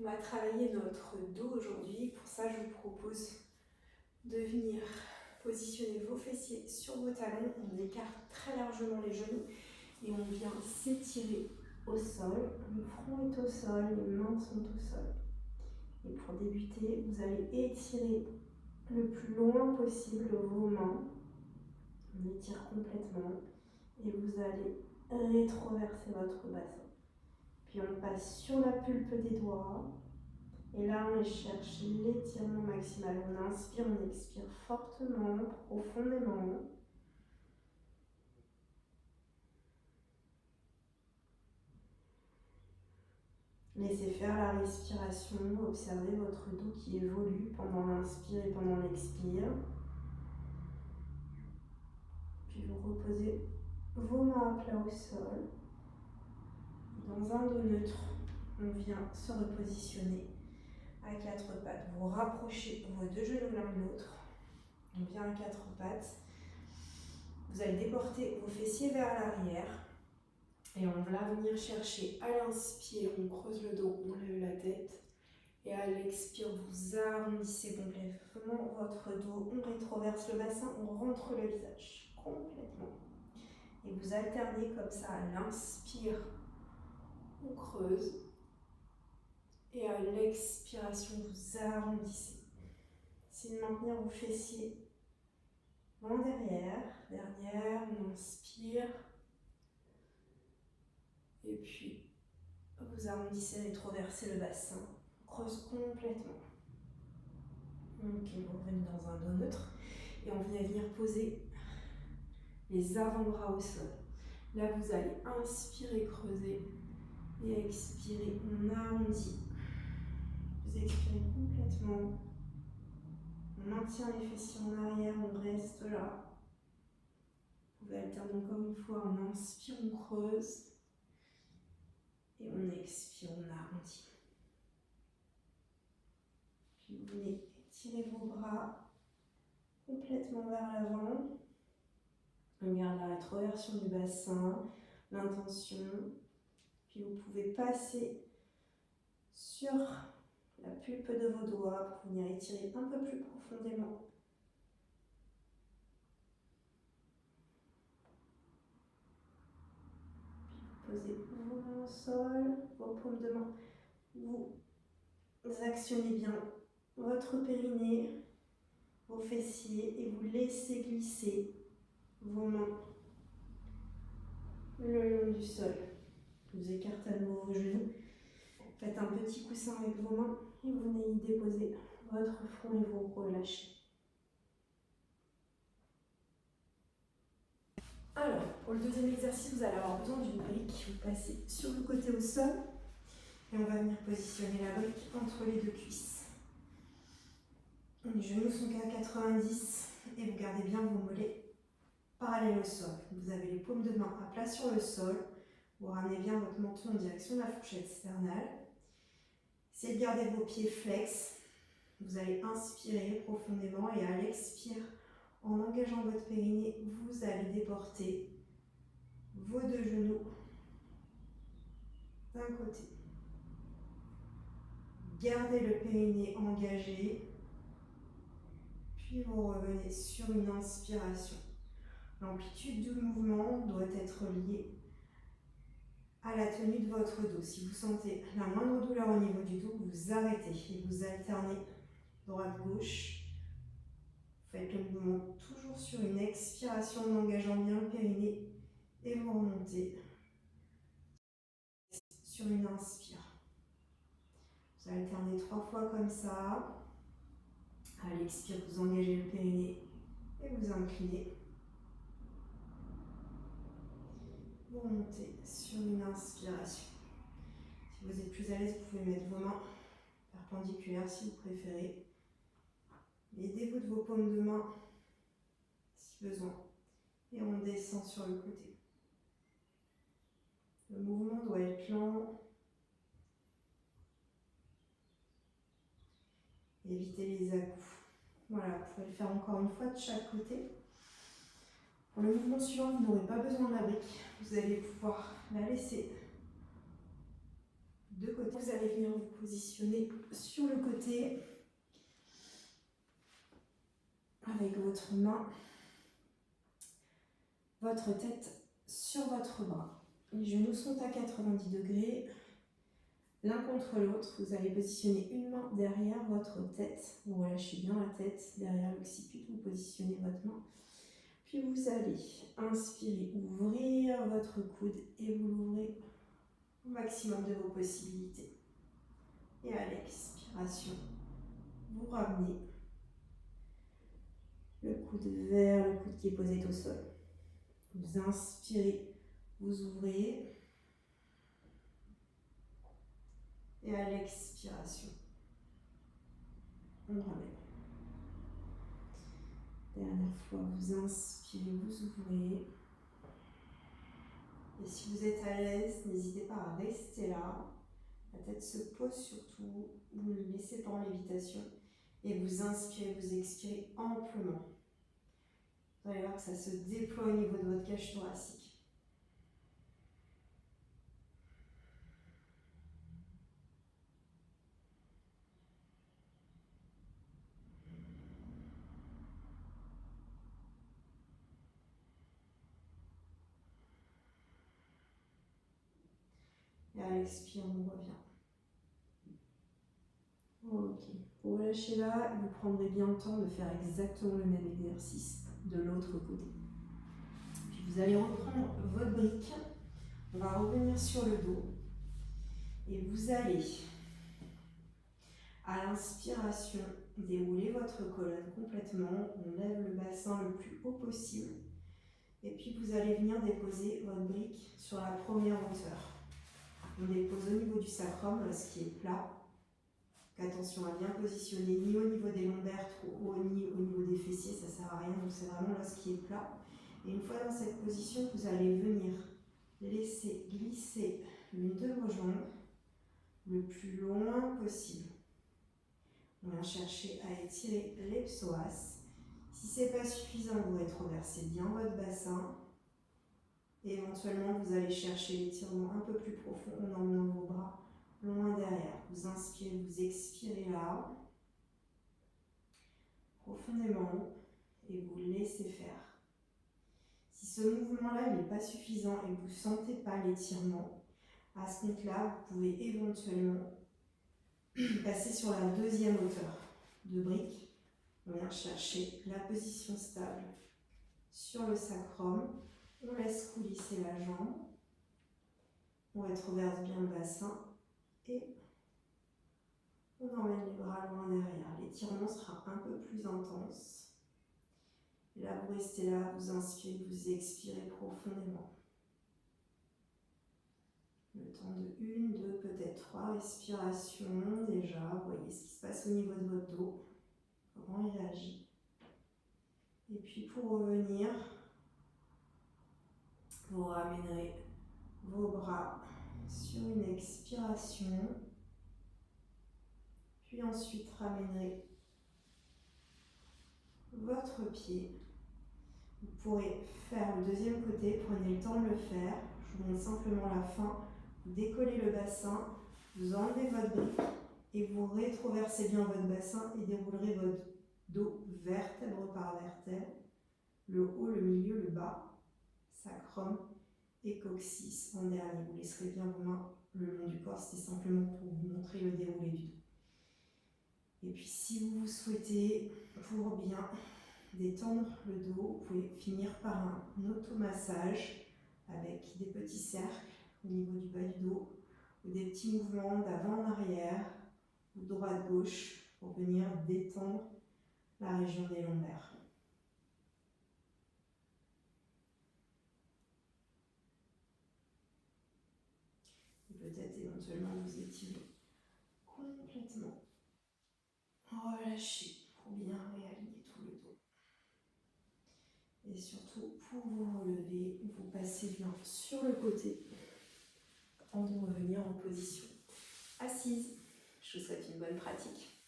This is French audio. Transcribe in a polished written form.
On va travailler notre dos aujourd'hui. Pour ça, je vous propose de venir positionner vos fessiers sur vos talons. On écarte très largement les genoux et on vient s'étirer au sol. Le front est au sol, les mains sont au sol. Et pour débuter, vous allez étirer le plus loin possible vos mains. On étire complètement et vous allez rétroverser votre bassin. Puis on passe sur la pulpe des doigts. Et là, on cherche l'étirement maximal. On inspire, on expire fortement, profondément. Laissez faire la respiration. Observez votre dos qui évolue pendant l'inspire et pendant l'expire. Puis vous reposez vos mains à plat au sol. Dans un dos neutre, on vient se repositionner à quatre pattes. Vous rapprochez vos deux genoux l'un de l'autre. On vient à quatre pattes. Vous allez déporter vos fessiers vers l'arrière. Et on va venir chercher à l'inspire, on creuse le dos, on lève la tête. Et à l'expire, vous arrondissez complètement votre dos. On rétroverse le bassin, on rentre le visage complètement. Et vous alternez comme ça à l'inspire, on creuse. Et à l'expiration, vous arrondissez. C'est de maintenir vos fessiers en derrière. On inspire. Et puis, vous arrondissez, rétroversez le bassin. On creuse complètement. Ok, vous revenez dans un dos neutre. Et on vient venir poser les avant-bras au sol. Là, vous allez inspirer, creuser. Et expirer, on arrondit. Vous expirez complètement. On maintient les fessiers en arrière, on reste là. Vous pouvez alterner encore une fois. On inspire, on creuse. Et on expire, on arrondit. Puis vous venez étirer vos bras complètement vers l'avant. On garde la rétroversion du bassin, l'intention. Puis vous pouvez passer sur la pulpe de vos doigts pour venir étirer un peu plus profondément. Puis vous posez vos mains au sol, vos paumes de main. Vous actionnez bien votre périnée, vos fessiers et vous laissez glisser vos mains le long du sol. Vous écartez à nouveau vos genoux. Faites un petit coussin avec vos mains et vous venez y déposer votre front et vous relâchez. Alors, pour le deuxième exercice, vous allez avoir besoin d'une brique. Vous passez sur le côté au sol et on va venir positionner la brique entre les deux cuisses. Les genoux sont à 90 et vous gardez bien vos mollets parallèles au sol. Vous avez les paumes de main à plat sur le sol. Vous ramenez bien votre menton en direction de la fourchette sternale. Essayez de garder vos pieds flex. Vous allez inspirer profondément et à l'expire, en engageant votre périnée, vous allez déporter vos deux genoux d'un côté. Gardez le périnée engagé. Puis vous revenez sur une inspiration. L'amplitude du mouvement doit être liée à la tenue de votre dos. Si vous sentez la moindre douleur au niveau du dos, vous arrêtez et vous alternez droite-gauche. Faites le mouvement toujours sur une expiration en engageant bien le périnée et vous remontez sur une inspire. Vous alternez 3 fois comme ça. À l'expire, vous engagez le périnée et vous inclinez. Vous remontez sur une inspiration. Si vous êtes plus à l'aise, vous pouvez mettre vos mains perpendiculaires si vous préférez. Aidez-vous de vos paumes de main si besoin. Et on descend sur le côté. Le mouvement doit être lent. Évitez les à-coups. Voilà, vous pouvez le faire encore une fois de chaque côté. Pour le mouvement suivant, vous n'aurez pas besoin de la brique. Vous allez pouvoir la laisser deux côtés. Vous allez venir vous positionner sur le côté avec votre main, votre tête sur votre bras. Les genoux sont à 90 degrés, l'un contre l'autre. Vous allez positionner une main derrière votre tête. Vous relâchez bien la tête derrière l'occiput. Vous positionnez votre main. Puis vous allez inspirer, ouvrir votre coude et vous l'ouvrez au maximum de vos possibilités. Et à l'expiration, vous ramenez le coude vers le coude qui est posé au sol. Vous inspirez, vous ouvrez. Et à l'expiration, on ramène. Dernière fois, vous inspirez, vous ouvrez. Et si vous êtes à l'aise, n'hésitez pas à rester là. La tête se pose surtout, vous ne laissez pas en lévitation. Et vous inspirez, vous expirez amplement. Vous allez voir que ça se déploie au niveau de votre cage thoracique. Et à l'expire, on revient. Ok. Pour relâcher là, vous prendrez bien le temps de faire exactement le même exercice de l'autre côté. Puis vous allez reprendre votre brique. On va revenir sur le dos. Et vous allez, à l'inspiration, dérouler votre colonne complètement. On lève le bassin le plus haut possible. Et puis vous allez venir déposer votre brique sur la première hauteur. On dépose au niveau du sacrum, l'os qui est plat. Attention à bien positionner, ni au niveau des lombaires trop haut, ni au niveau des fessiers, ça ne sert à rien. Donc c'est vraiment l'os qui est plat. Et une fois dans cette position, vous allez venir laisser glisser l'une de vos jambes le plus loin possible. On vient chercher à étirer les psoas. Si ce n'est pas suffisant, vous rétroversez bien votre bassin. Et éventuellement, vous allez chercher l'étirement un peu plus profond en emmenant vos bras loin derrière. Vous inspirez, vous expirez là, profondément, et vous laissez faire. Si ce mouvement-là n'est pas suffisant et que vous ne sentez pas l'étirement, à ce compte-là, vous pouvez éventuellement passer sur la deuxième hauteur de brique. On vient chercher la position stable sur le sacrum. On laisse coulisser la jambe. On rétroverse bien le bassin et on emmène les bras loin derrière. L'étirement sera un peu plus intense. Et là, vous restez là, vous inspirez, vous expirez profondément. Le temps de 1, 2, peut-être 3 respirations déjà. Vous voyez ce qui se passe au niveau de votre dos, comment il réagit. Et puis pour revenir, vous ramènerez vos bras sur une expiration. Puis ensuite, ramènerez votre pied. Vous pourrez faire le deuxième côté, prenez le temps de le faire. Je vous montre simplement la fin. Vous décollez le bassin, vous enlevez votre brique et vous rétroversez bien votre bassin et déroulerez votre dos vertèbre par vertèbre. Le haut, le milieu, le bas, sacrum et coccyx en dernier. Vous laisserez bien vos mains le long du corps, c'était simplement pour vous montrer le déroulé du dos. Et puis si vous souhaitez, pour bien détendre le dos, vous pouvez finir par un automassage avec des petits cercles au niveau du bas du dos ou des petits mouvements d'avant en arrière ou droite-gauche pour venir détendre la région des lombaires. Et peut-être éventuellement vous étirer complètement. Relâchez pour bien réaligner tout le dos. Et surtout, pour vous relever, vous passez bien sur le côté avant de revenir en position assise. Je vous souhaite une bonne pratique.